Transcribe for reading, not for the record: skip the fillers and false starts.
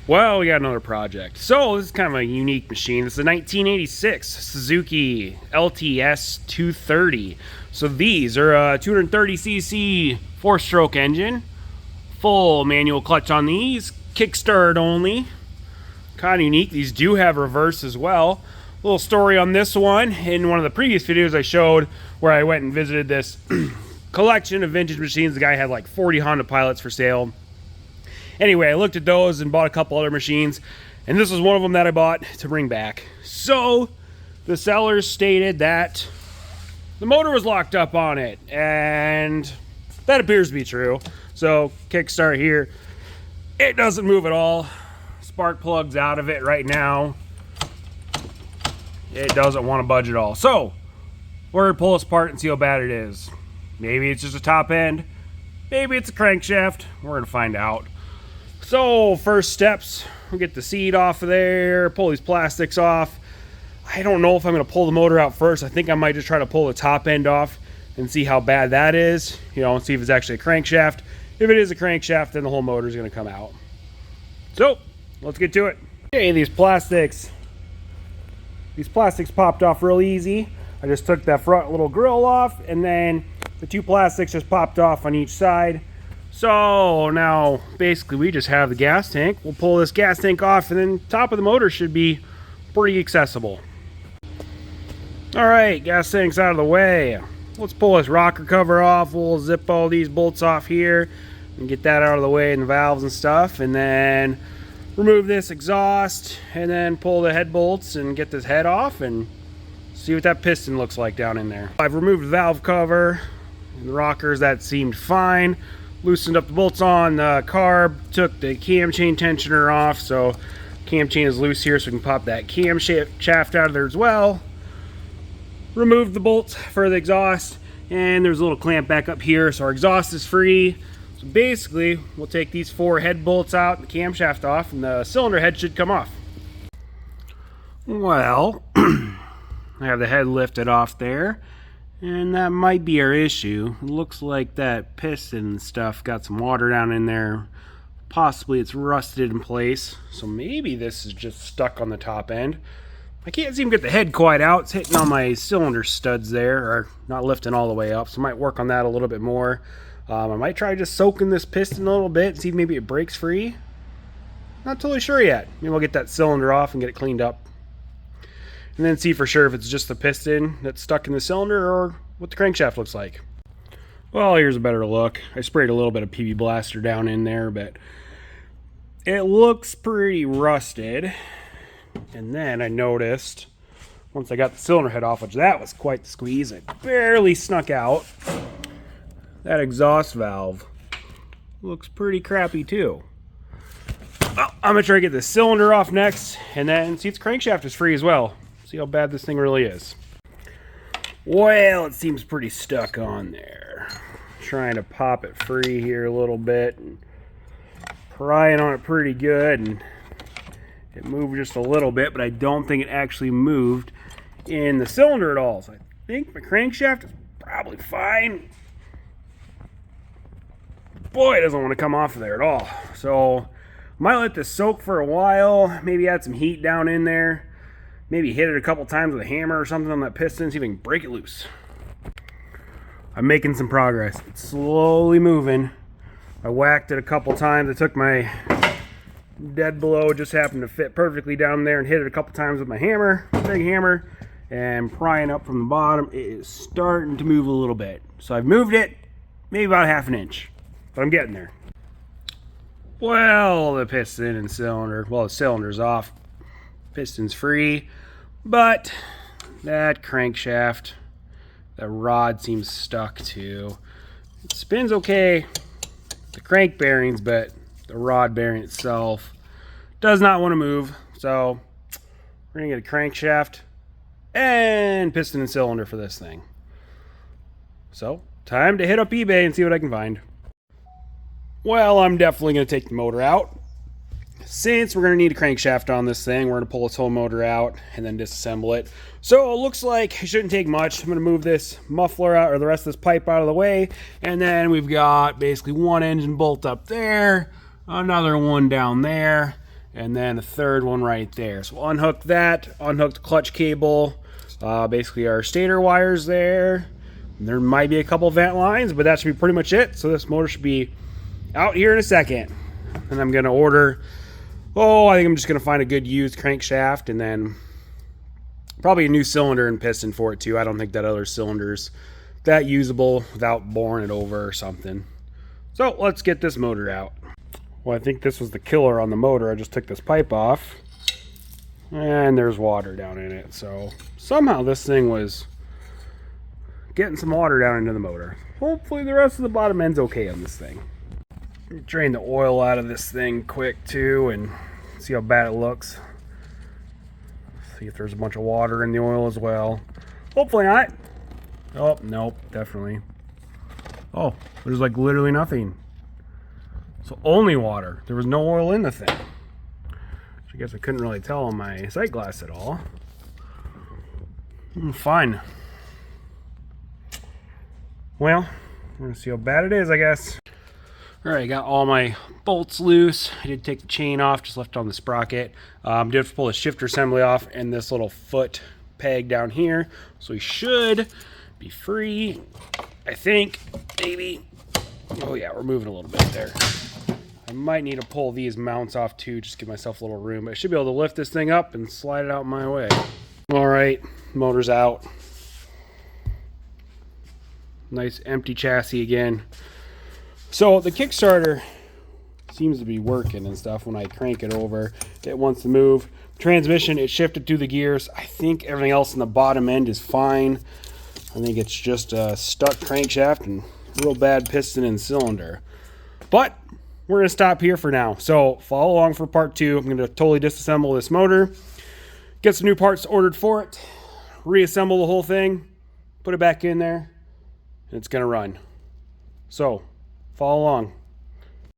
Well, we got another project. So this is kind of a unique machine. This is a 1986 Suzuki LT230S. So these are a 230cc 4-stroke engine, full manual clutch on these, kickstart only. Kind of unique. These do have reverse as well. A little story on this one. In one of the previous videos I showed where I went and visited this collection of vintage machines. The guy had like 40 Honda Pilots for sale. Anyway, I looked at those and bought a couple other machines, and this was one of them that I bought to bring back. So the sellers stated that the motor was locked up on it, and that appears to be true. So kickstart here, it doesn't move at all. Spark plug's out of it right now. It doesn't want to budge at all. So we're gonna pull this apart and see how bad it is. Maybe it's just a top end, maybe it's a crankshaft. We're gonna find out. So first steps, we'll get the seat off of there, pull these plastics off. I don't know if I'm gonna pull the motor out first. I think I might just try to pull the top end off and see how bad that is, and see if it's actually a crankshaft. If it is a crankshaft, then the whole motor is gonna come out. So let's get to it. Okay, these plastics popped off real easy. I just took that front little grill off, and then the two plastics just popped off on each side. So now basically we just have the gas tank. We'll pull this gas tank off, and then top of the motor should be pretty accessible. All right, gas tank's out of the way. Let's pull this rocker cover off. We'll zip all these bolts off here and get that out of the way, and the valves and stuff, and then remove this exhaust, and then pull the head bolts and get this head off and see what that piston looks like down in there. I've removed the valve cover and the rockers. That seemed fine. Loosened up the bolts on the carb, took the cam chain tensioner off, so cam chain is loose here, so we can pop that cam shaft out of there as well. Removed the bolts for the exhaust, and there's a little clamp back up here, so our exhaust is free. So basically, we'll take these 4 head bolts out, the camshaft off, and the cylinder head should come off. Well, I have the head lifted off there, and that might be our issue. It looks like that piston and stuff got some water down in there. Possibly it's rusted in place, so maybe this is just stuck on the top end. I can't seem to get the head quite out. It's hitting on my cylinder studs there, or not lifting all the way up, so I might work on that a little bit more. I might try just soaking this piston a little bit and see if maybe it breaks free. Not totally sure yet. Maybe we'll get that cylinder off and get it cleaned up, and then see for sure if it's just the piston that's stuck in the cylinder or what the crankshaft looks like. Well, here's a better look. I sprayed a little bit of PB Blaster down in there, but it looks pretty rusted. And then I noticed, once I got the cylinder head off, which that was quite the squeeze, it barely snuck out, that exhaust valve looks pretty crappy too. Well, I'm gonna try to get the cylinder off next, and then see if the crankshaft is free as well. See how bad this thing really is. Well, it seems pretty stuck on there. Trying to pop it free here a little bit, and prying on it pretty good, and it moved just a little bit, but I don't think it actually moved in the cylinder at all. So I think my crankshaft is probably fine. Boy, it doesn't want to come off of there at all. So might let this soak for a while, maybe add some heat down in there, maybe hit it a couple times with a hammer or something on that piston, see if we can break it loose. I'm making some progress. It's slowly moving. I whacked it a couple times. I took my dead blow, just happened to fit perfectly down there, and hit it a couple times with my hammer, big hammer, and prying up from the bottom. It is starting to move a little bit. So I've moved it maybe about ½ an inch, but I'm getting there. Well, the piston and cylinder, well, the cylinder's off, piston's free, but that crankshaft, that rod seems stuck too. It spins okay, the crank bearings, but the rod bearing itself does not want to move. So we're gonna get a crankshaft and piston and cylinder for this thing. So time to hit up eBay and see what I can find. Well, I'm definitely going to take the motor out. Since we're going to need a crankshaft on this thing, we're going to pull this whole motor out and then disassemble it. So it looks like it shouldn't take much. I'm going to move this muffler out, or the rest of this pipe out of the way. And then we've got basically one engine bolt up there, another one down there, and then a third one right there. So we'll unhook that, unhook the clutch cable, basically our stator wires there. There might be a couple vent lines, but that should be pretty much it. So this motor should be out here in a second. And I'm gonna order, I think I'm just gonna find a good used crankshaft and then probably a new cylinder and piston for it too. I don't think that other cylinder's that usable without boring it over or something. So let's get this motor out. Well, I think this was the killer on the motor. I just took this pipe off and there's water down in it. So somehow this thing was getting some water down into the motor. Hopefully the rest of the bottom end's okay on this thing. Drain the oil out of this thing quick too and see how bad it looks. See if there's a bunch of water in the oil as well. Hopefully not. Oh, nope, definitely. Oh, there's like literally nothing. So only water. There was no oil in the thing. I guess I couldn't really tell on my sight glass at all. Fine. Well, we're gonna see how bad it is, I guess. Alright, I got all my bolts loose. I did take the chain off, just left on the sprocket. Did have to pull the shifter assembly off and this little foot peg down here. So we should be free, I think, maybe. Oh yeah, we're moving a little bit there. I might need to pull these mounts off too, just give myself a little room. But I should be able to lift this thing up and slide it out my way. Alright, motor's out. Nice empty chassis again. So the Kickstarter seems to be working and stuff. When I crank it over, it wants to move. Transmission, it shifted through the gears. I think everything else in the bottom end is fine. I think it's just a stuck crankshaft and real bad piston and cylinder. But we're gonna stop here for now. So follow along for part 2. I'm gonna totally disassemble this motor, get some new parts ordered for it, reassemble the whole thing, put it back in there, and it's gonna run. So follow along.